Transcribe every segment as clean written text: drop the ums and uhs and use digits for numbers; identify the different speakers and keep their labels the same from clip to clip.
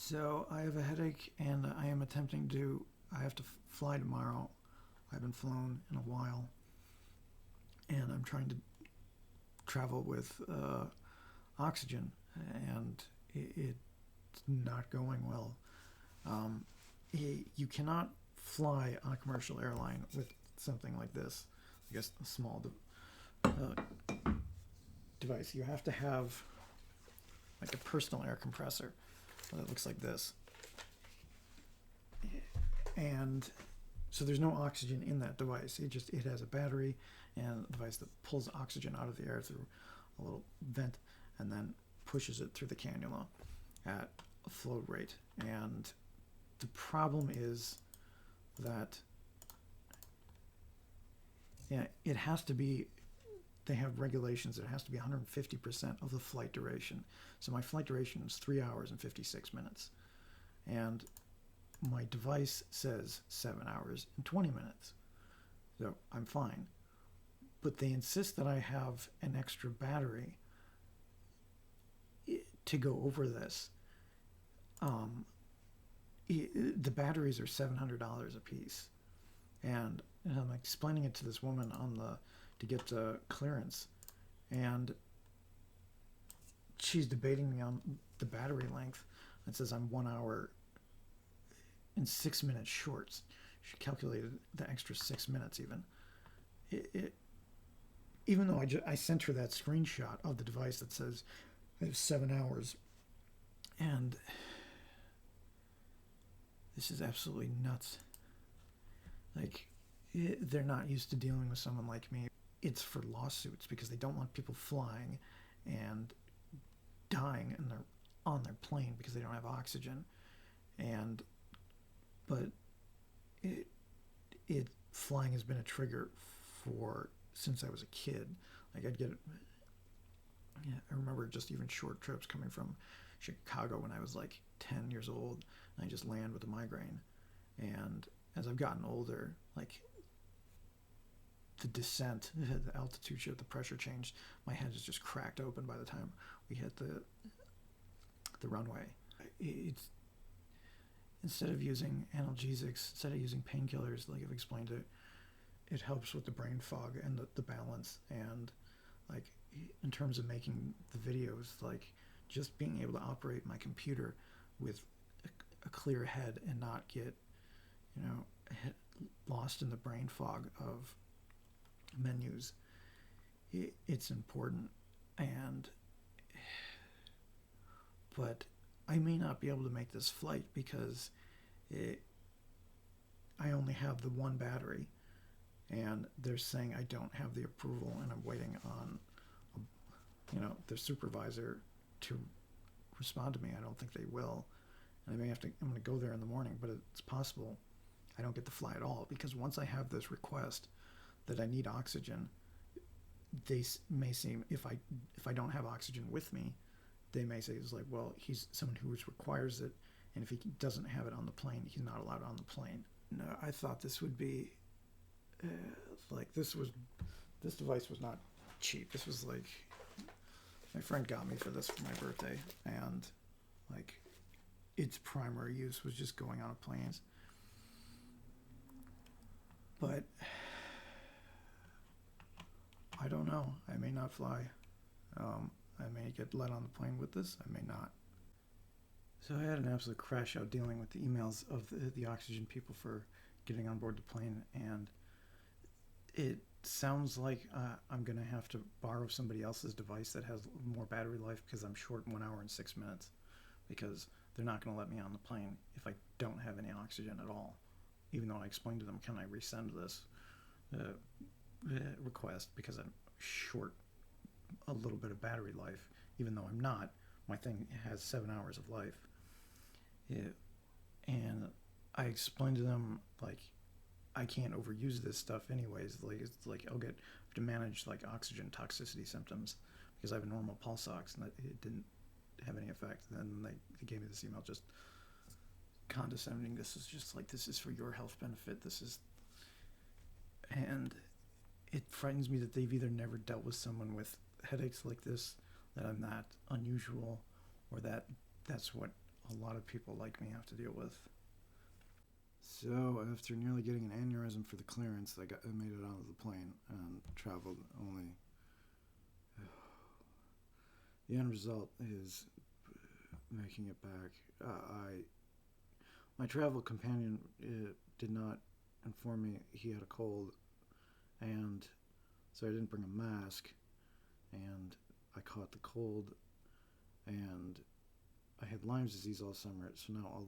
Speaker 1: So I have a headache, and I am attempting to. I have to fly tomorrow. I haven't flown in a while, and I'm trying to travel with oxygen, and it's not going well. You cannot fly on a commercial airline with something like this. I guess a small device. You have to have like a personal air compressor that looks like this, and so there's no oxygen in that device. It has a battery and a device that pulls oxygen out of the air through a little vent and then pushes it through the cannula at a flow rate. And the problem is that it has to be, they have regulations that it has to be 150% of the flight duration. So my flight duration is 3 hours and 56 minutes. And my device says 7 hours and 20 minutes. So I'm fine. But they insist that I have an extra battery to go over this. The batteries are $700 a piece. And I'm explaining it to this woman to get clearance. And she's debating me on the battery length. It says I'm 1 hour and 6 minutes short. She calculated the extra 6 minutes even. Even though I sent her that screenshot of the device that says I have 7 hours. And this is absolutely nuts. Like, they're not used to dealing with someone like me. It's for lawsuits because they don't want people flying and dying on their plane because they don't have oxygen. But flying has been a trigger since I was a kid. Like I remember just even short trips coming from Chicago when I was like 10 years old, and I just land with a migraine. And as I've gotten older, like the descent, the altitude shift, the pressure changed. My head is just cracked open by the time we hit the runway. Instead of using analgesics, instead of using painkillers, like I've explained it helps with the brain fog and the balance. And like in terms of making the videos, like just being able to operate my computer with a clear head and not get, lost in the brain fog of menus, it's important. But I may not be able to make this flight because I only have the one battery, and they're saying I don't have the approval, and I'm waiting on their supervisor to respond to me. I don't think they will, and I'm going to go there in the morning, but it's possible I don't get to fly at all, because once I have this request that I need oxygen, they may seem, if I don't have oxygen with me, they may say it's like, well, he's someone who requires it, and if he doesn't have it on the plane, he's not allowed on the plane. No, I thought this would be this device was not cheap. This was like, my friend got me for this for my birthday, and like its primary use was just going on planes. But I don't know. I may not fly. I may get let on the plane with this. I may not. So I had an absolute crash out dealing with the emails of the oxygen people for getting on board the plane, and it sounds like I'm going to have to borrow somebody else's device that has more battery life, because I'm short 1 hour and 6 minutes, because they're not going to let me on the plane if I don't have any oxygen at all. Even though I explained to them, can I resend this request, because I'm short a little bit of battery life, even though I'm not. My thing has 7 hours of life. And I explained to them, like, I can't overuse this stuff anyways. Like, it's like I have to manage like oxygen toxicity symptoms because I have a normal pulse ox, and it didn't have any effect. And then they gave me this email just condescending. This is for your health benefit. And it frightens me that they've either never dealt with someone with headaches like this, that I'm that unusual, or that's what a lot of people like me have to deal with. So after nearly getting an aneurysm for the clearance, I made it onto the plane and traveled only. The end result is making it back. My travel companion did not inform me he had a cold, and so I didn't bring a mask, and I caught the cold, and I had Lyme's disease all summer, so now all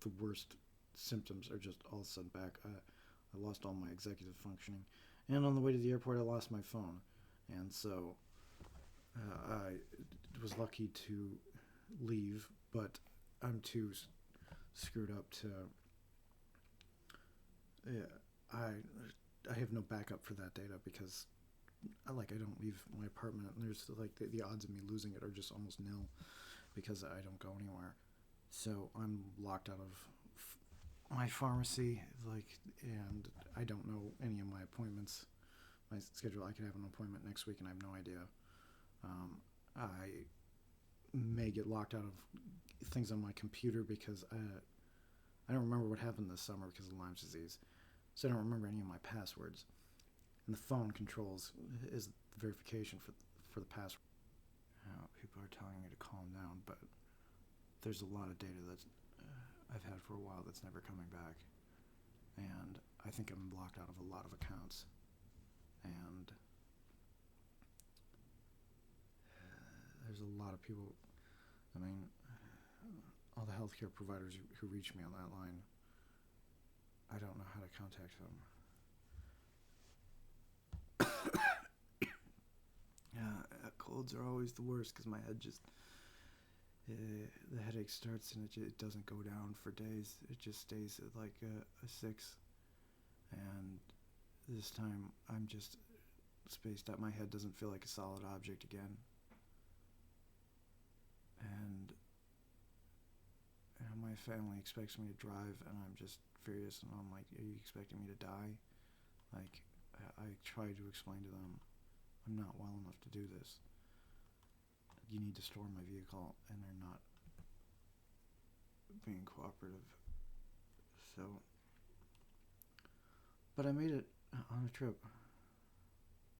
Speaker 1: the worst symptoms are just all sudden back. I lost all my executive functioning, and on the way to the airport I lost my phone, and so I was lucky to leave, but I'm too screwed up to. I have no backup for that data because I don't leave my apartment, and there's like the odds of me losing it are just almost nil because I don't go anywhere. So I'm locked out of my pharmacy, and I don't know any of my appointments, my schedule. I could have an appointment next week, and I have no idea. I may get locked out of things on my computer because I don't remember what happened this summer because of Lyme's disease, so I don't remember any of my passwords. And the phone controls is the verification for the password. People are telling me to calm down, but there's a lot of data that I've had for a while that's never coming back, and I think I'm blocked out of a lot of accounts, and there's a lot of people. I mean, all the healthcare providers who reach me on that line, I don't know how to contact them. Colds are always the worst because my head just the headache starts and it doesn't go down for days. It just stays at like a 6, and this time I'm just spaced out. My head doesn't feel like a solid object again, and my family expects me to drive, and I'm just furious, and I'm like, are you expecting me to die? Like, I try to explain to them I'm not well enough to do this. You need to store my vehicle, and they're not being cooperative. So, but I made it on a trip.